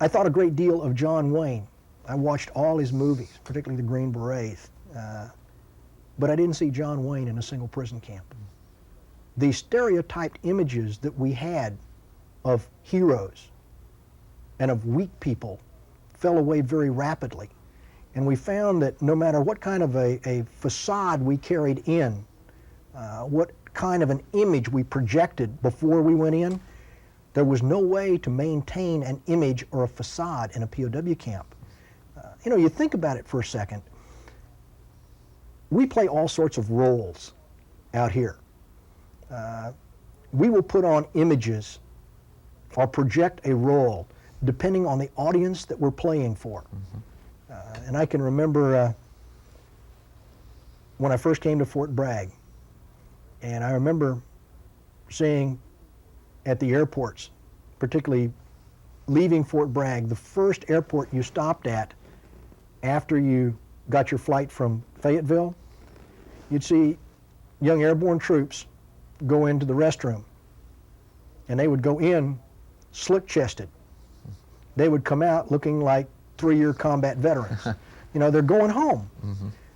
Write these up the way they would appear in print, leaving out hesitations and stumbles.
I thought a great deal of John Wayne. I watched all his movies, particularly the Green Berets, but I didn't see John Wayne in a single prison camp. The stereotyped images that we had of heroes and of weak people fell away very rapidly. And we found that no matter what kind of a facade we carried in, what kind of an image we projected before we went in, there was no way to maintain an image or a facade in a POW camp. You know, you think about it for a second. We play all sorts of roles out here. We will put on images or project a role depending on the audience that we're playing for. And I can remember when I first came to Fort Bragg, and I remember seeing at the airports, particularly leaving Fort Bragg, the first airport you stopped at after you got your flight from Fayetteville, you'd see young airborne troops go into the restroom, and they would go in slick-chested. They would come out looking like 3-year combat veterans. You know, they're going home.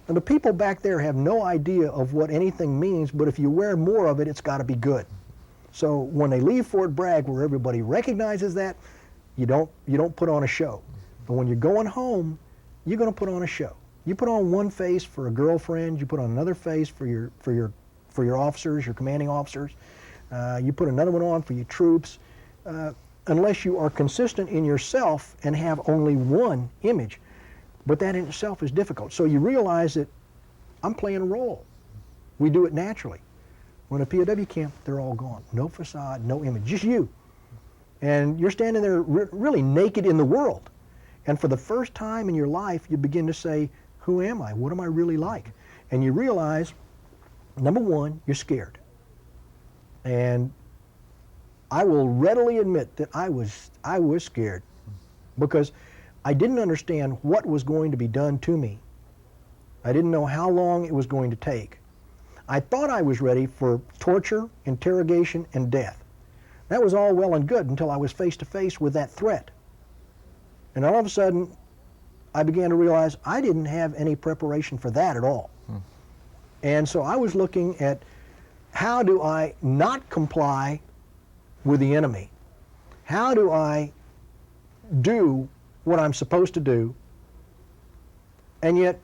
And the people back there have no idea of what anything means, but if you wear more of it, it's got to be good. So when they leave Fort Bragg, where everybody recognizes that, you don't put on a show. But when you're going home, you're going to put on a show. You put on one face for a girlfriend, you put on another face for your officers, your commanding officers. You put another one on for your troops. Unless you are consistent in yourself and have only one image. But that in itself is difficult. So you realize that I'm playing a role. We do it naturally. When a POW camp, they're all gone. No facade, no image, just you. And you're standing there really naked in the world. And for the first time in your life, you begin to say, who am I? What am I really like? And you realize, number one, you're scared. And I will readily admit that I was scared because I didn't understand what was going to be done to me. I didn't know how long it was going to take. I thought I was ready for torture, interrogation, and death. That was all well and good until I was face to face with that threat. And all of a sudden, I began to realize I didn't have any preparation for that at all. And so I was looking at how do I not comply with the enemy? How do I do what I'm supposed to do? And yet,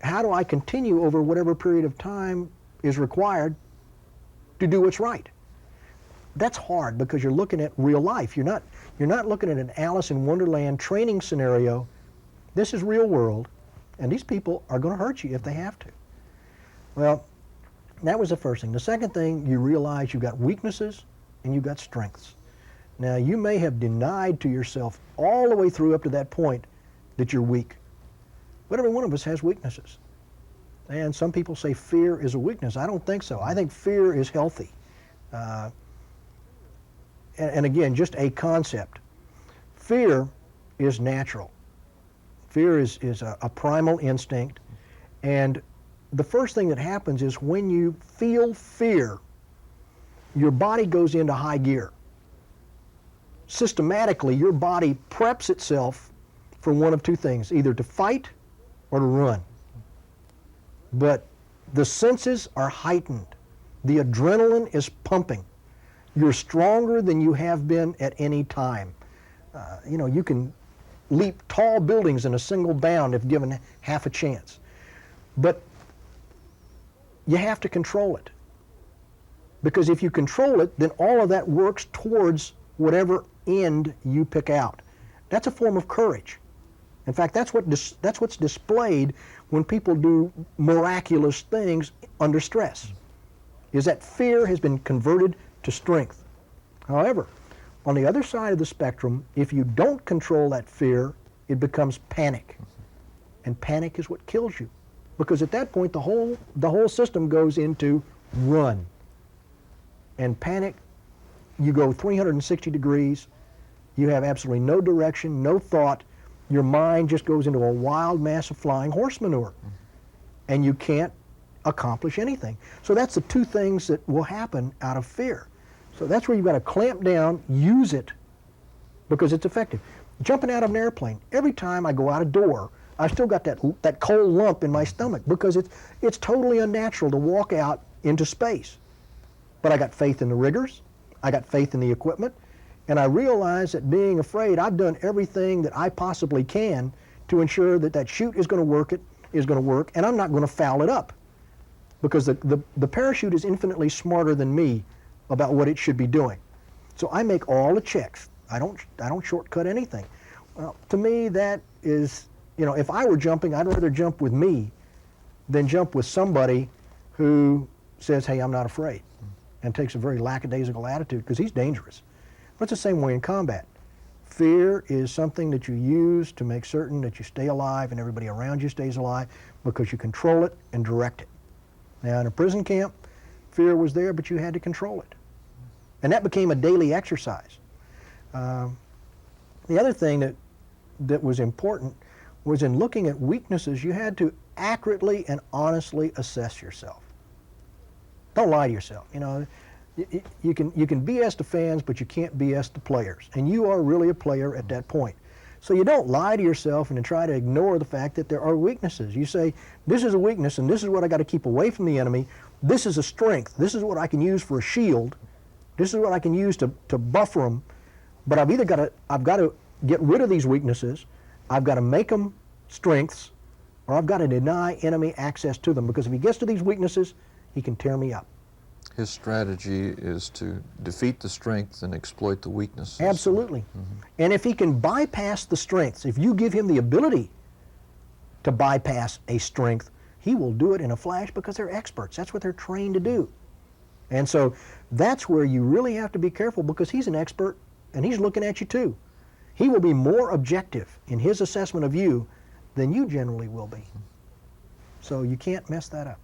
how do I continue over whatever period of time is required to do what's right? That's hard because you're looking at real life. You're not looking at an Alice in Wonderland training scenario. This is real world, and these people are going to hurt you if they have to. Well, that was the first thing. The second thing, you realize you've got weaknesses and you've got strengths. Now, you may have denied to yourself all the way through up to that point that you're weak. But every one of us has weaknesses. And some people say fear is a weakness. I don't think so. I think fear is healthy. And again, just a concept. Fear is natural. Fear is a primal instinct. And the first thing that happens is when you feel fear, your body goes into high gear. Systematically, your body preps itself for one of two things, either to fight or to run. But the senses are heightened. The adrenaline is pumping. You're stronger than you have been at any time. You know, you can leap tall buildings in a single bound if given half a chance. But you have to control it. Because if you control it, then all of that works towards whatever end you pick out. That's a form of courage. In fact, that's what's displayed when people do miraculous things under stress, is that fear has been converted to strength. However, on the other side of the spectrum, if you don't control that fear, it becomes panic. And panic is what kills you. Because at that point, the whole system goes into run. And panic, you go 360 degrees, you have absolutely no direction, no thought, your mind just goes into a wild mass of flying horse manure. And you can't accomplish anything. So that's the two things that will happen out of fear. So that's where you've got to clamp down, use it, because it's effective. Jumping out of an airplane, every time I go out a door, I still got that cold lump in my stomach because it's totally unnatural to walk out into space. But I got faith in the riggers, I got faith in the equipment, and I realized that being afraid, I've done everything that I possibly can to ensure that that chute is going to work, and I'm not going to foul it up. Because the parachute is infinitely smarter than me about what it should be doing. So I make all the checks. I don't shortcut anything. Well, to me, that is, if I were jumping, I'd rather jump with me than jump with somebody who says, hey, I'm not afraid, and takes a very lackadaisical attitude, because he's dangerous. But it's the same way in combat. Fear is something that you use to make certain that you stay alive and everybody around you stays alive, because you control it and direct it. Now, in a prison camp, fear was there, but you had to control it. And that became a daily exercise. The other thing that was important was in looking at weaknesses, you had to accurately and honestly assess yourself. Don't lie to yourself. You can BS the fans, but you can't BS the players. And you are really a player at that point. So you don't lie to yourself and try to ignore the fact that there are weaknesses. You say, this is a weakness and this is what I got to keep away from the enemy. This is a strength. This is what I can use for a shield. This is what I can use to buffer them. But I've got to get rid of these weaknesses. I've got to make them strengths, or I've got to deny enemy access to them, because if he gets to these weaknesses, he can tear me up. His strategy is to defeat the strength and exploit the weaknesses. Absolutely. And if he can bypass the strengths, if you give him the ability to bypass a strength, he will do it in a flash, because they're experts. That's what they're trained to do. And so that's where you really have to be careful, because he's an expert and he's looking at you too. He will be more objective in his assessment of you than you generally will be. So you can't mess that up.